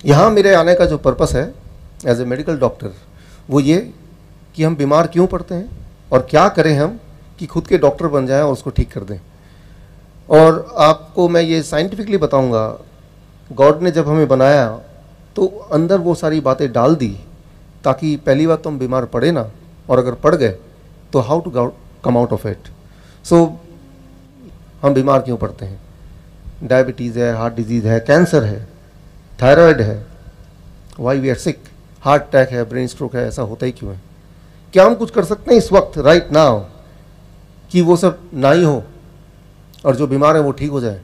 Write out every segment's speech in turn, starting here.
यहाँ मेरे आने का जो पर्पस है एज ए मेडिकल डॉक्टर वो ये कि हम बीमार क्यों पड़ते हैं और क्या करें हम कि खुद के डॉक्टर बन जाएं और उसको ठीक कर दें। और आपको मैं ये साइंटिफिकली बताऊंगा, गॉड ने जब हमें बनाया तो अंदर वो सारी बातें डाल दी ताकि पहली बात तो हम बीमार पड़े ना, और अगर पड़ गए तो how to come out of it. So हम बीमार क्यों पड़ते हैं? डायबिटीज़ है, हार्ट डिजीज़ है, कैंसर है, थायराइड है, why we are sick, heart attack है, ब्रेन स्ट्रोक है, ऐसा होता ही क्यों है? क्या हम कुछ कर सकते हैं इस वक्त राइट नाउ कि वो सब ना ही हो और जो बीमार है वो ठीक हो जाए?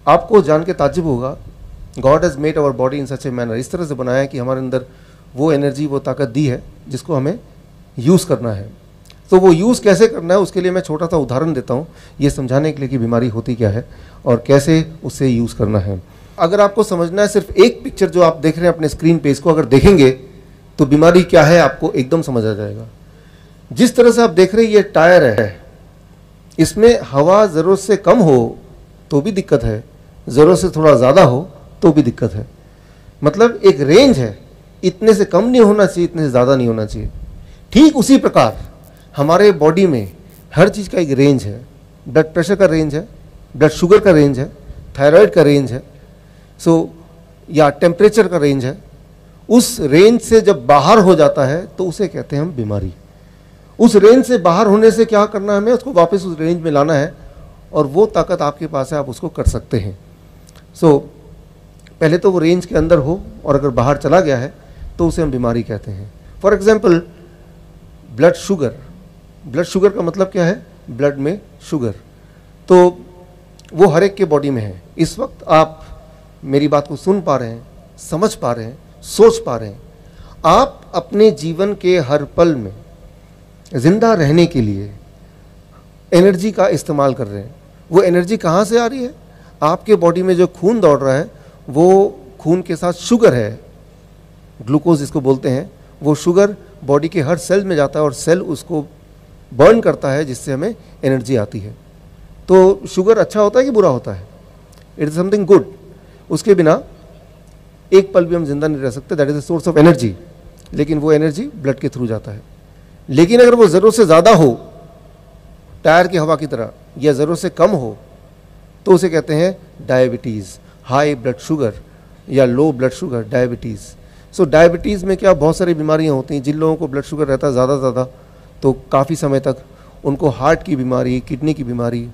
आपको जान के ताज्जुब होगा, God has made our body in such a manner, इस तरह से बनाया है कि हमारे अंदर वो एनर्जी, वो ताकत दी है जिसको हमें यूज़ करना है। तो वो यूज़ कैसे करना है उसके लिए मैं छोटा सा उदाहरण देता हूँ, ये समझाने के लिए कि बीमारी होती क्या है और कैसे उससे यूज़ करना है। अगर आपको समझना है, सिर्फ एक पिक्चर जो आप देख रहे हैं अपने स्क्रीन पे, इसको अगर देखेंगे तो बीमारी क्या है आपको एकदम समझ आ जाएगा। जिस तरह से आप देख रहे हैं ये टायर है, इसमें हवा ज़रूरत से कम हो तो भी दिक्कत है, ज़रूरत से थोड़ा ज़्यादा हो तो भी दिक्कत है। मतलब एक रेंज है, इतने से कम नहीं होना चाहिए, इतने से ज़्यादा नहीं होना चाहिए। ठीक उसी प्रकार हमारे बॉडी में हर चीज़ का एक रेंज है। ब्लड प्रेशर का रेंज है, ब्लड शुगर का रेंज है, थायराइड का रेंज है, या टेम्परेचर का रेंज है। उस रेंज से जब बाहर हो जाता है तो उसे कहते हैं हम बीमारी। उस रेंज से बाहर होने से क्या करना है, हमें उसको वापस उस रेंज में लाना है, और वो ताकत आपके पास है, आप उसको कर सकते हैं। पहले तो वो रेंज के अंदर हो, और अगर बाहर चला गया है तो उसे हम बीमारी कहते हैं। For example blood sugar, blood sugar का मतलब क्या है? ब्लड में शुगर। तो वो हर एक के बॉडी में है। इस वक्त आप मेरी बात को सुन पा रहे हैं, समझ पा रहे हैं, सोच पा रहे हैं। आप अपने जीवन के हर पल में जिंदा रहने के लिए एनर्जी का इस्तेमाल कर रहे हैं। वो एनर्जी कहाँ से आ रही है? आपके बॉडी में जो खून दौड़ रहा है वो खून के साथ शुगर है, ग्लूकोज जिसको बोलते हैं। वो शुगर बॉडी के हर सेल में जाता है और सेल उसको बर्न करता है, जिससे हमें एनर्जी आती है। तो शुगर अच्छा होता है कि बुरा होता है? It is something good. उसके बिना एक पल भी हम जिंदा नहीं रह सकते। That is a source of energy. लेकिन वो एनर्जी ब्लड के थ्रू जाता है। लेकिन अगर वो ज़रूरत से ज़्यादा हो, टायर की हवा की तरह, या ज़रूरत से कम हो, तो उसे कहते हैं डायबिटीज़, हाई ब्लड शुगर या low blood sugar, diabetes. Diabetes में क्या बहुत सारी बीमारियां होती हैं। जिन लोगों को ब्लड शुगर रहता है ज़्यादा तो काफ़ी समय तक उनको हार्ट की बीमारी, किडनी की बीमारी,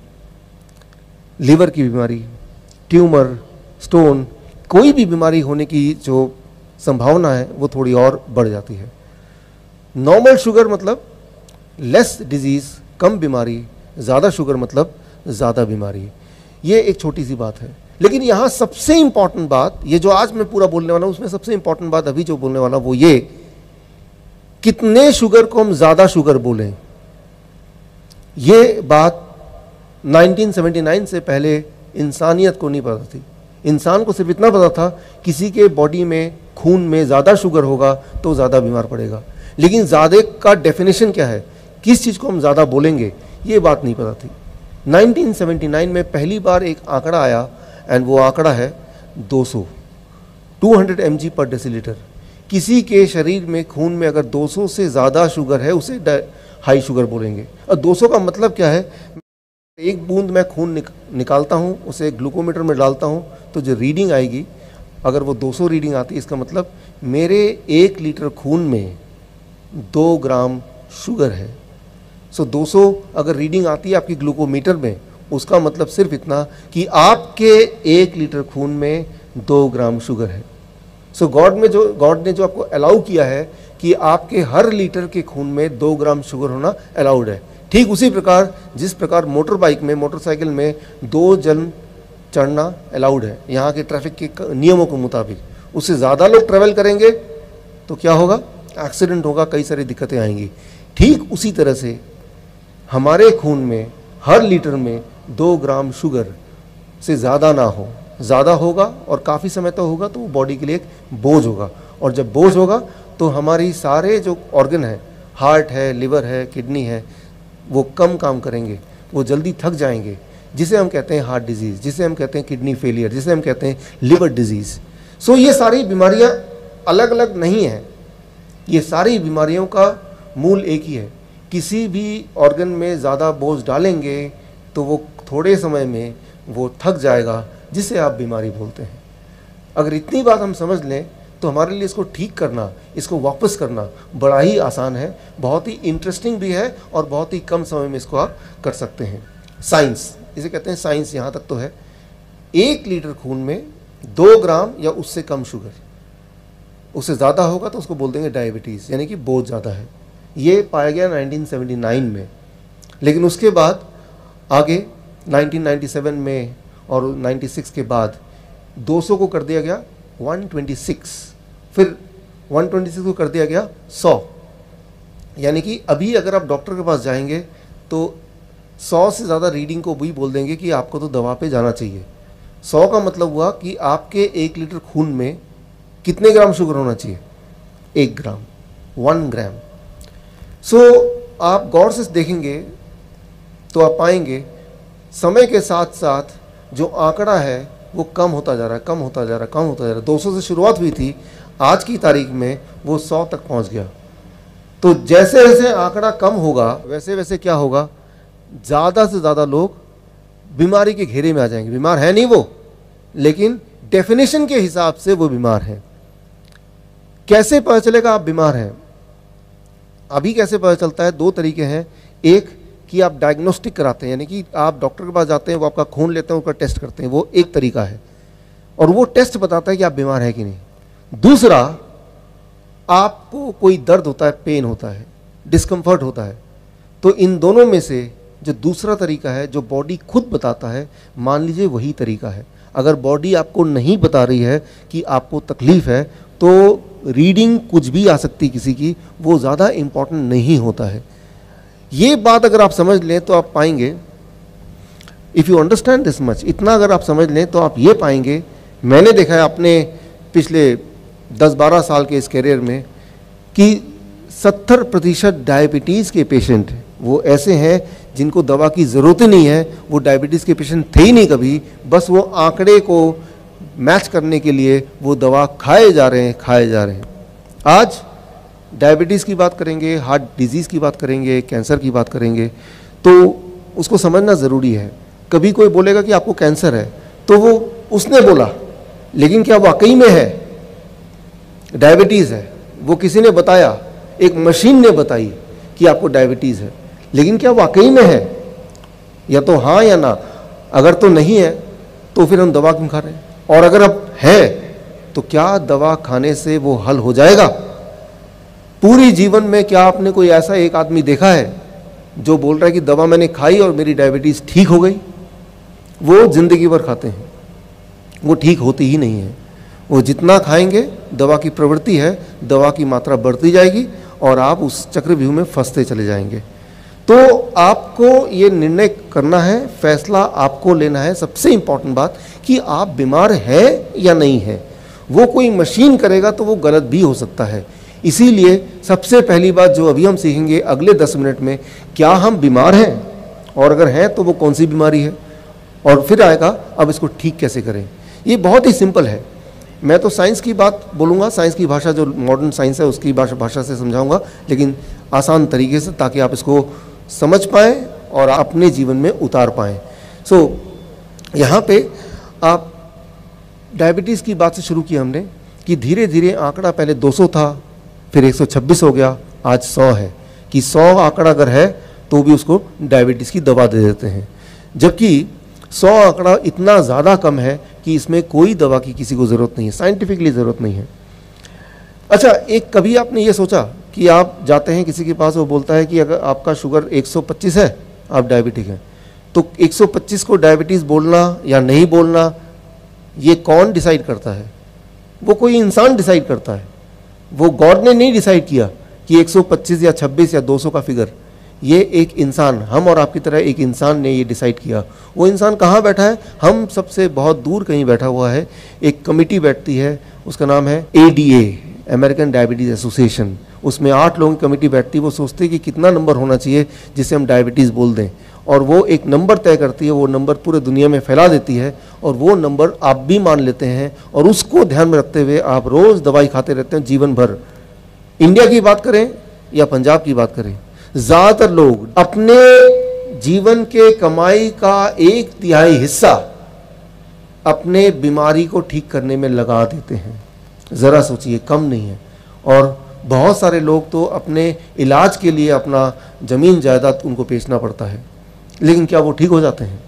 लीवर की बीमारी, ट्यूमर, स्टोन, कोई भी बीमारी होने की जो संभावना है वो थोड़ी और बढ़ जाती है। नॉर्मल शुगर मतलब लेस डिजीज़, कम बीमारी, ज़्यादा शुगर मतलब ज़्यादा बीमारी। ये एक छोटी सी बात है। लेकिन यहाँ सबसे इंपॉर्टेंट बात, ये जो आज मैं पूरा बोलने वाला हूँ उसमें सबसे इंपॉर्टेंट बात अभी जो बोलने वाला वो ये, कितने शुगर को हम ज़्यादा शुगर बोलें। ये बात 1979 से पहले इंसानियत को नहीं पता थी। इंसान को सिर्फ इतना पता था किसी के बॉडी में, खून में ज़्यादा शुगर होगा तो ज़्यादा बीमार पड़ेगा। लेकिन ज़्यादा का डेफिनेशन क्या है, किस चीज़ को हम ज़्यादा बोलेंगे, ये बात नहीं पता थी। 1979 में पहली बार एक आंकड़ा आया, एंड वो आंकड़ा है 200 mg पर डेसीलीटर। किसी के शरीर में, खून में अगर 200 से ज़्यादा शुगर है उसे हाई शुगर बोलेंगे। और 200 का मतलब क्या है? एक बूंद मैं खून निकालता हूँ, उसे ग्लूकोमीटर में डालता हूँ, तो जो रीडिंग आएगी, अगर वो 200 रीडिंग आती है, इसका मतलब मेरे 1 लीटर खून में 2 ग्राम शुगर है। 200 अगर रीडिंग आती है आपकी ग्लूकोमीटर में, उसका मतलब सिर्फ इतना कि आपके 1 लीटर खून में 2 ग्राम शुगर है। गॉड ने जो आपको अलाउ किया है कि आपके हर लीटर के खून में 2 ग्राम शुगर होना अलाउड है। ठीक उसी प्रकार जिस प्रकार मोटरसाइकिल में 2 जन चढ़ना अलाउड है यहाँ के ट्रैफिक के नियमों के मुताबिक। उससे ज़्यादा लोग ट्रैवल करेंगे तो क्या होगा? एक्सीडेंट होगा, कई सारी दिक्कतें आएंगी। ठीक उसी तरह से हमारे खून में हर लीटर में 2 ग्राम शुगर से ज़्यादा ना हो। ज़्यादा होगा और काफ़ी समय तक होगा तो वो बॉडी के लिए एक बोझ होगा, और जब बोझ होगा तो हमारी सारे जो ऑर्गन है, हार्ट है, लिवर है, किडनी है, वो कम काम करेंगे, वो जल्दी थक जाएंगे, जिसे हम कहते हैं हार्ट डिजीज़, जिसे हम कहते हैं किडनी फेलियर, जिसे हम कहते हैं लिवर डिजीज़। सो ये सारी बीमारियां अलग अलग नहीं हैं, ये सारी बीमारियों का मूल एक ही है। किसी भी ऑर्गन में ज़्यादा बोझ डालेंगे तो वो थोड़े समय में वो थक जाएगा, जिसे आप बीमारी बोलते हैं। अगर इतनी बात हम समझ लें तो हमारे लिए इसको ठीक करना, इसको वापस करना बड़ा ही आसान है, बहुत ही इंटरेस्टिंग भी है और बहुत ही कम समय में इसको आप कर सकते हैं। साइंस, इसे कहते हैं साइंस, यहाँ तक तो है। 1 लीटर खून में 2 ग्राम या उससे कम शुगर, उससे ज़्यादा होगा तो उसको बोल देंगे डायबिटीज़, यानी कि बोझ ज़्यादा है। ये पाया गया 1979 में, लेकिन उसके बाद आगे 1997 में और 96 के बाद 200 को कर दिया गया 126, फिर 126 को कर दिया गया 100। यानी कि अभी अगर आप डॉक्टर के पास जाएंगे तो 100 से ज़्यादा रीडिंग को भी बोल देंगे कि आपको तो दवा पे जाना चाहिए। 100 का मतलब हुआ कि आपके 1 लीटर खून में कितने ग्राम शुगर होना चाहिए? 1 ग्राम, 1 ग्राम। सो आप गौर से देखेंगे तो आप पाएंगे समय के साथ साथ जो आंकड़ा है वो कम होता जा रहा है, कम होता जा रहा है, कम होता जा रहा है। 200 से शुरुआत हुई थी, आज की तारीख में वो 100 तक पहुंच गया। तो जैसे जैसे आंकड़ा कम होगा वैसे वैसे क्या होगा, ज़्यादा से ज़्यादा लोग बीमारी के घेरे में आ जाएंगे। बीमार है नहीं वो, लेकिन डेफिनेशन के हिसाब से वो बीमार है। कैसे पता चलेगा आप बीमार हैं? अभी कैसे पता चलता है? 2 तरीके हैं। एक कि आप डायग्नोस्टिक कराते हैं, यानी कि आप डॉक्टर के पास जाते हैं, वो आपका खून लेते हैं, उसका टेस्ट करते हैं, वो एक तरीका है और वो टेस्ट बताता है कि आप बीमार हैं कि नहीं। दूसरा, आपको कोई दर्द होता है, पेन होता है, डिस्कम्फर्ट होता है, तो इन दोनों में से जो दूसरा तरीका है जो बॉडी खुद बताता है, मान लीजिए वही तरीका है। अगर बॉडी आपको नहीं बता रही है कि आपको तकलीफ है तो रीडिंग कुछ भी आ सकती किसी की, वो ज़्यादा इम्पॉर्टेंट नहीं होता है। ये बात अगर आप समझ लें तो आप पाएंगे, if you understand this much, इतना अगर आप समझ लें तो आप ये पाएंगे, मैंने देखा है अपने पिछले 10-12 साल के इस करियर में कि 70% डायबिटीज़ के पेशेंट वो ऐसे हैं जिनको दवा की ज़रूरत ही नहीं है। वो डायबिटीज़ के पेशेंट थे ही नहीं कभी, बस वो आंकड़े को मैच करने के लिए वो दवा खाए जा रहे हैं। आज डायबिटीज़ की बात करेंगे, हार्ट डिजीज़ की बात करेंगे, कैंसर की बात करेंगे, तो उसको समझना ज़रूरी है। कभी कोई बोलेगा कि आपको कैंसर है तो वो उसने बोला, लेकिन क्या वाकई में है? डायबिटीज़ है, वो किसी ने बताया, एक मशीन ने बताई कि आपको डायबिटीज़ है, लेकिन क्या वाकई में है? या तो हाँ या ना। अगर तो नहीं है तो फिर हम दवा क्यों खा रहे हैं? और अगर अब है तो क्या दवा खाने से वो हल हो जाएगा? पूरी जीवन में क्या आपने कोई ऐसा एक आदमी देखा है जो बोल रहा है कि दवा मैंने खाई और मेरी डायबिटीज़ ठीक हो गई? वो जिंदगी भर खाते हैं, वो ठीक होती ही नहीं है। वो जितना खाएंगे, दवा की प्रवृत्ति है, दवा की मात्रा बढ़ती जाएगी और आप उस चक्रव्यूह में फंसते चले जाएंगे। तो आपको ये निर्णय करना है, फैसला आपको लेना है। सबसे इंपॉर्टेंट बात कि आप बीमार हैं या नहीं हैं। वो कोई मशीन करेगा तो वो गलत भी हो सकता है। इसीलिए सबसे पहली बात जो अभी हम सीखेंगे अगले 10 मिनट में, क्या हम बीमार हैं, और अगर हैं तो वो कौन सी बीमारी है, और फिर आएगा अब इसको ठीक कैसे करें। ये बहुत ही सिंपल है। मैं तो साइंस की बात बोलूँगा, साइंस की भाषा जो मॉडर्न साइंस है उसकी भाषा से समझाऊंगा, लेकिन आसान तरीके से, ताकि आप इसको समझ पाएँ और अपने जीवन में उतार पाएँ। सो यहाँ पे आप डायबिटीज़ की बात से शुरू की हमने कि धीरे धीरे आंकड़ा पहले 200 था, फिर 126 हो गया, आज 100 है। कि 100 आंकड़ा अगर है तो भी उसको डायबिटीज़ की दवा दे देते हैं, जबकि 100 आंकड़ा इतना ज़्यादा कम है कि इसमें कोई दवा की किसी को ज़रूरत नहीं है, साइंटिफिकली ज़रूरत नहीं है। अच्छा, एक कभी आपने ये सोचा कि आप जाते हैं किसी के पास, वो बोलता है कि अगर आपका शुगर 125 है, आप डायबिटिक हैं, तो 125 को डायबिटीज़ बोलना या नहीं बोलना ये कौन डिसाइड करता है? वो कोई इंसान डिसाइड करता है। वो गॉड ने नहीं डिसाइड किया कि 125 या 26 या 200 का फिगर, ये एक इंसान, हम और आपकी तरह एक इंसान ने ये डिसाइड किया। वो इंसान कहाँ बैठा है? हम सबसे बहुत दूर कहीं बैठा हुआ है। एक कमिटी बैठती है, उसका नाम है ADA, अमेरिकन डायबिटीज़ एसोसिएशन। उसमें 8 लोगों की कमेटी बैठती है। वो सोचते हैं कि कितना नंबर होना चाहिए जिसे हम डायबिटीज़ बोल दें, और वो एक नंबर तय करती है, वो नंबर पूरे दुनिया में फैला देती है और वो नंबर आप भी मान लेते हैं और उसको ध्यान में रखते हुए आप रोज़ दवाई खाते रहते हैं जीवन भर। इंडिया की बात करें या पंजाब की बात करें, ज़्यादातर लोग अपने जीवन के कमाई का 1/3 हिस्सा अपने बीमारी को ठीक करने में लगा देते हैं। ज़रा सोचिए, कम नहीं है। और बहुत सारे लोग तो अपने इलाज के लिए अपना ज़मीन जायदाद उनको बेचना पड़ता है, लेकिन क्या वो ठीक हो जाते हैं?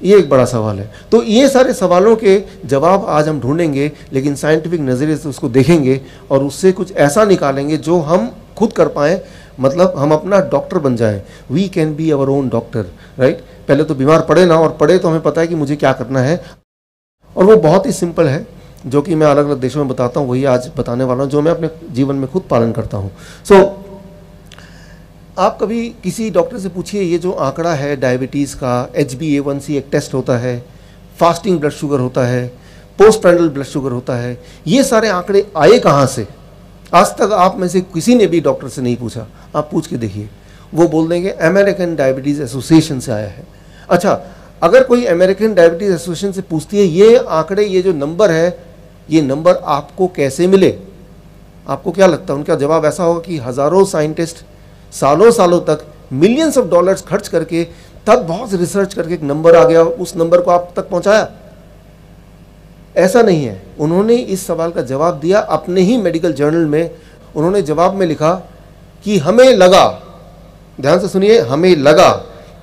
ये एक बड़ा सवाल है। तो ये सारे सवालों के जवाब आज हम ढूंढेंगे, लेकिन साइंटिफिक नज़रिए से उसको देखेंगे और उससे कुछ ऐसा निकालेंगे जो हम खुद कर पाएँ, मतलब हम अपना डॉक्टर बन जाएं। We can be our own doctor, right. पहले तो बीमार पड़े ना, और पड़े तो हमें पता है कि मुझे क्या करना है, और वो बहुत ही सिंपल है, जो कि मैं अलग अलग देशों में बताता हूँ, वही आज बताने वाला हूँ, जो मैं अपने जीवन में खुद पालन करता हूँ। आप कभी किसी डॉक्टर से पूछिए, ये जो आंकड़ा है डायबिटीज़ का, HbA1c एक टेस्ट होता है, फास्टिंग ब्लड शुगर होता है, पोस्ट प्रैंडल ब्लड शुगर होता है, ये सारे आंकड़े आए कहाँ से? आज तक आप में से किसी ने भी डॉक्टर से नहीं पूछा। आप पूछ के देखिए, वो बोल देंगे अमेरिकन डायबिटीज़ एसोसिएशन से आया है। अच्छा, अगर कोई अमेरिकन डायबिटीज़ एसोसिएशन से पूछती है ये आंकड़े, ये जो नंबर है, ये नंबर आपको कैसे मिले? आपको क्या लगता है? उनका जवाब ऐसा होगा कि हज़ारों साइंटिस्ट सालों सालों तक मिलियंस ऑफ डॉलर्स खर्च करके तब बहुत रिसर्च करके एक नंबर आ गया, उस नंबर को आप तक पहुंचाया। ऐसा नहीं है। उन्होंने इस सवाल का जवाब दिया अपने ही मेडिकल जर्नल में। उन्होंने जवाब में लिखा कि हमें लगा, ध्यान से सुनिए, हमें लगा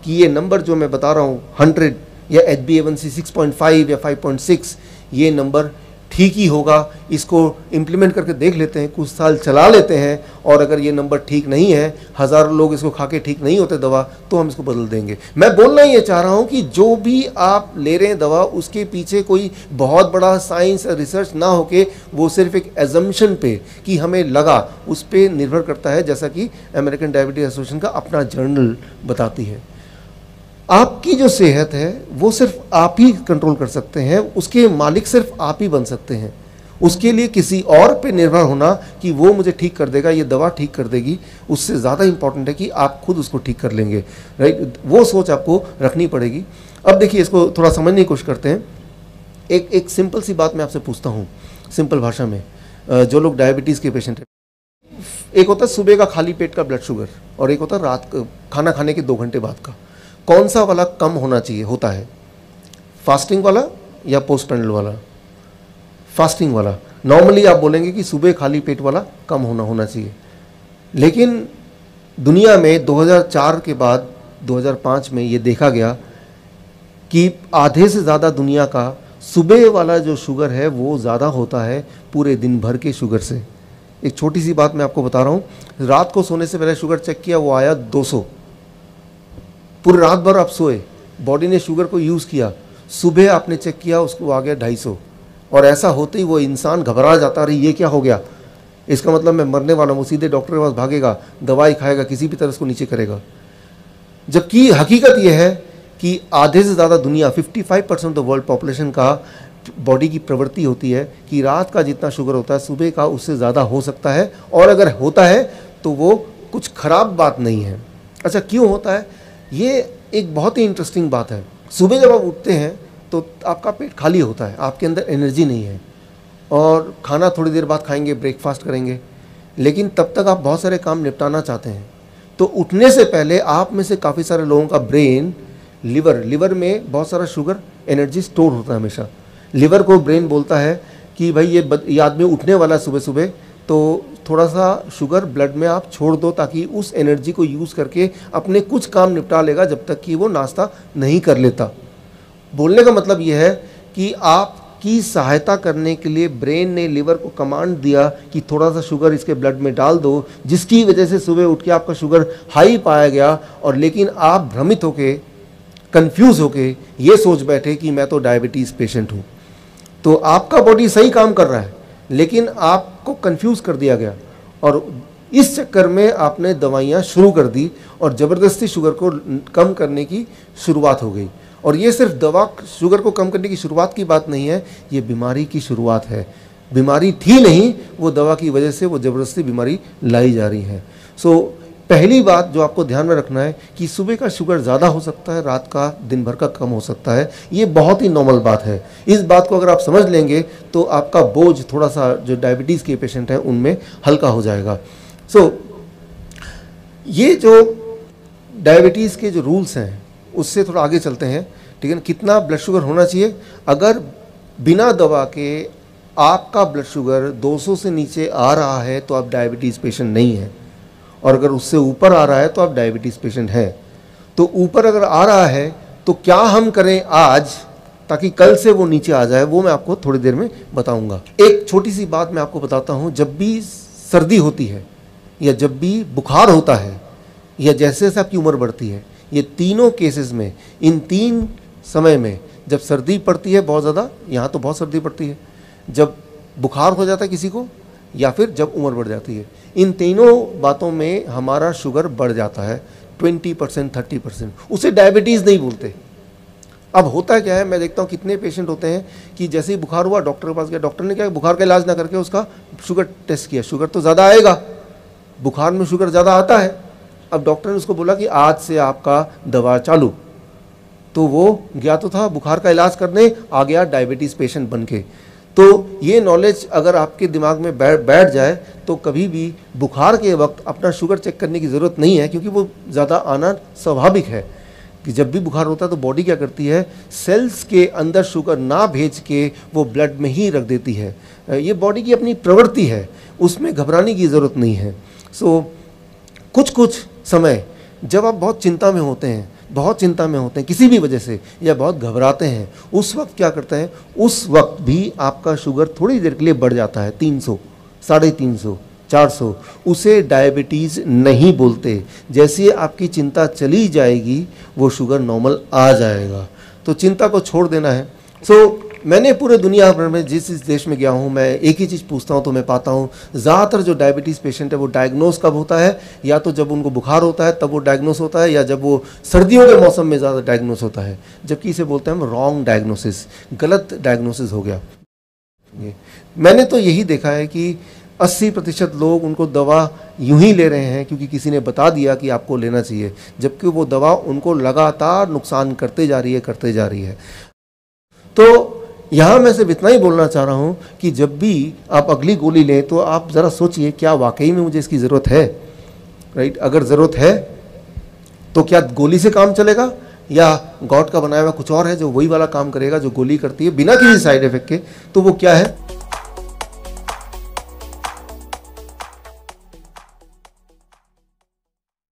कि ये नंबर जो मैं बता रहा हूँ 100 या HbA1c 6.5 या 5.6, ये नंबर ठीक ही होगा। इसको इम्प्लीमेंट करके देख लेते हैं, कुछ साल चला लेते हैं, और अगर ये नंबर ठीक नहीं है, हज़ारों लोग इसको खा के ठीक नहीं होते दवा, तो हम इसको बदल देंगे। मैं बोलना ये चाह रहा हूँ कि जो भी आप ले रहे हैं दवा, उसके पीछे कोई बहुत बड़ा साइंस रिसर्च ना होके वो सिर्फ एक एजम्पशन पे कि हमें लगा, उस पर निर्भर करता है, जैसा कि अमेरिकन डायबिटीज एसोसिएशन का अपना जर्नल बताती है। आपकी जो सेहत है वो सिर्फ आप ही कंट्रोल कर सकते हैं, उसके मालिक सिर्फ आप ही बन सकते हैं। उसके लिए किसी और पे निर्भर होना कि वो मुझे ठीक कर देगा, ये दवा ठीक कर देगी, उससे ज़्यादा इंपॉर्टेंट है कि आप खुद उसको ठीक कर लेंगे, राइट। वो सोच आपको रखनी पड़ेगी। अब देखिए, इसको थोड़ा समझने की कोशिश करते हैं। एक सिंपल सी बात मैं आपसे पूछता हूँ, सिंपल भाषा में। जो लोग डायबिटीज़ के पेशेंट हैं, एक होता है सुबह का खाली पेट का ब्लड शुगर, और एक होता है रात का खाना खाने के 2 घंटे बाद का। कौन सा वाला कम होना चाहिए होता है, फास्टिंग वाला या पोस्ट प्रैंडल वाला? फास्टिंग वाला। नॉर्मली आप बोलेंगे कि सुबह खाली पेट वाला कम होना चाहिए, लेकिन दुनिया में 2004 के बाद 2005 में ये देखा गया कि आधे से ज़्यादा दुनिया का सुबह वाला जो शुगर है वो ज़्यादा होता है पूरे दिन भर के शुगर से। एक छोटी सी बात मैं आपको बता रहा हूँ, रात को सोने से पहले शुगर चेक किया, वो आया 200। पूरी रात भर आप सोए, बॉडी ने शुगर को यूज़ किया, सुबह आपने चेक किया, उसको आ गया 250। और ऐसा होते ही वो इंसान घबरा जाता, अरे ये क्या हो गया, इसका मतलब मैं मरने वाला हूँ, सीधे डॉक्टर के पास भागेगा, दवाई खाएगा, किसी भी तरह उसको नीचे करेगा। जबकि हकीकत ये है कि आधे से ज़्यादा दुनिया, 55% ऑफ द वर्ल्ड पॉपुलेशन का बॉडी की प्रवृत्ति होती है कि रात का जितना शुगर होता है सुबह का उससे ज़्यादा हो सकता है, और अगर होता है तो वो कुछ ख़राब बात नहीं है। अच्छा, क्यों होता है? ये एक बहुत ही इंटरेस्टिंग बात है। सुबह जब आप उठते हैं तो आपका पेट खाली होता है, आपके अंदर एनर्जी नहीं है, और खाना थोड़ी देर बाद खाएंगे, ब्रेकफास्ट करेंगे, लेकिन तब तक आप बहुत सारे काम निपटाना चाहते हैं। तो उठने से पहले आप में से काफ़ी सारे लोगों का ब्रेन, लिवर में बहुत सारा शुगर एनर्जी स्टोर होता है हमेशा। लिवर को ब्रेन बोलता है कि भाई ये आदमी उठने वाला है सुबह सुबह, तो थोड़ा सा शुगर ब्लड में आप छोड़ दो, ताकि उस एनर्जी को यूज़ करके अपने कुछ काम निपटा लेगा जब तक कि वो नाश्ता नहीं कर लेता। बोलने का मतलब ये है कि आपकी सहायता करने के लिए ब्रेन ने लिवर को कमांड दिया कि थोड़ा सा शुगर इसके ब्लड में डाल दो, जिसकी वजह से सुबह उठ के आपका शुगर हाई पाया गया, और लेकिन आप भ्रमित होके, कंफ्यूज होके ये सोच बैठे कि मैं तो डायबिटीज़ पेशेंट हूँ। तो आपका बॉडी सही काम कर रहा है, लेकिन आपको कंफ्यूज कर दिया गया, और इस चक्कर में आपने दवाइयाँ शुरू कर दी, और ज़बरदस्ती शुगर को कम करने की शुरुआत हो गई। और ये सिर्फ दवा शुगर को कम करने की शुरुआत की बात नहीं है, ये बीमारी की शुरुआत है। बीमारी थी नहीं, वो दवा की वजह से वो ज़बरदस्ती बीमारी लाई जा रही है। सो पहली बात जो आपको ध्यान में रखना है कि सुबह का शुगर ज़्यादा हो सकता है, रात का दिन भर का कम हो सकता है। ये बहुत ही नॉर्मल बात है। इस बात को अगर आप समझ लेंगे तो आपका बोझ थोड़ा सा जो डायबिटीज़ के पेशेंट हैं उनमें हल्का हो जाएगा। ये जो डायबिटीज़ के जो रूल्स हैं उससे थोड़ा आगे चलते हैं, ठीक है ना। कितना ब्लड शुगर होना चाहिए? अगर बिना दवा के आपका ब्लड शुगर 200 से नीचे आ रहा है तो आप डायबिटीज़ पेशेंट नहीं हैं, और अगर उससे ऊपर आ रहा है तो आप डायबिटीज़ पेशेंट हैं। तो ऊपर अगर आ रहा है तो क्या हम करें आज ताकि कल से वो नीचे आ जाए, वो मैं आपको थोड़ी देर में बताऊंगा। एक छोटी सी बात मैं आपको बताता हूँ, जब भी सर्दी होती है या जब भी बुखार होता है या जैसे जैसे आपकी उम्र बढ़ती है, ये तीनों केसेस में, इन 3 समय में, जब सर्दी पड़ती है बहुत ज़्यादा, यहाँ तो बहुत सर्दी पड़ती है, जब बुखार हो जाता है किसी को, या फिर जब उम्र बढ़ जाती है, इन तीनों बातों में हमारा शुगर बढ़ जाता है 20%, 30%। उसे डायबिटीज़ नहीं बोलते। अब होता क्या है, मैं देखता हूँ कितने पेशेंट होते हैं कि जैसे ही बुखार हुआ डॉक्टर के पास गया, डॉक्टर ने क्या बुखार का इलाज ना करके उसका शुगर टेस्ट किया, शुगर तो ज़्यादा आएगा, बुखार में शुगर ज़्यादा आता है। अब डॉक्टर ने उसको बोला कि आज से आपका दवा चालू, तो वो गया तो था बुखार का इलाज करने, आ गया डायबिटीज़ पेशेंट बन के। तो ये नॉलेज अगर आपके दिमाग में बैठ जाए तो कभी भी बुखार के वक्त अपना शुगर चेक करने की ज़रूरत नहीं है, क्योंकि वो ज़्यादा आना स्वाभाविक है कि जब भी बुखार होता है तो बॉडी क्या करती है, सेल्स के अंदर शुगर ना भेज के वो ब्लड में ही रख देती है। ये बॉडी की अपनी प्रवृत्ति है, उसमें घबराने की ज़रूरत नहीं है। कुछ समय जब आप बहुत चिंता में होते हैं किसी भी वजह से, या बहुत घबराते हैं, उस वक्त क्या करते हैं, उस वक्त भी आपका शुगर थोड़ी देर के लिए बढ़ जाता है 300, 350, 400, उसे डायबिटीज़ नहीं बोलते। जैसे आपकी चिंता चली जाएगी वो शुगर नॉर्मल आ जाएगा। तो चिंता को छोड़ देना है। मैंने पूरे दुनिया भर में जिस देश में गया हूँ, मैं एक ही चीज़ पूछता हूँ तो मैं पाता हूँ ज़्यादातर जो डायबिटीज़ पेशेंट है वो डायग्नोस कब होता है, या तो जब उनको बुखार होता है तब वो डायग्नोस होता है, या जब वो सर्दियों के मौसम में ज़्यादा डायग्नोस होता है, जबकि इसे बोलते हैं हम रॉन्ग डायग्नोसिस, गलत डायग्नोसिस हो गया। मैंने तो यही देखा है कि 80% लोग उनको दवा यूं ही ले रहे हैं क्योंकि किसी ने बता दिया कि आपको लेना चाहिए, जबकि वो दवा उनको लगातार नुकसान करते जा रही है। तो यहाँ मैं सिर्फ इतना ही बोलना चाह रहा हूँ कि जब भी आप अगली गोली लें तो आप ज़रा सोचिए क्या वाकई में मुझे इसकी ज़रूरत है, राइट। अगर ज़रूरत है तो क्या गोली से काम चलेगा, या गॉड का बनाया हुआ कुछ और है जो वही वाला काम करेगा जो गोली करती है बिना किसी साइड इफेक्ट के, तो वो क्या है,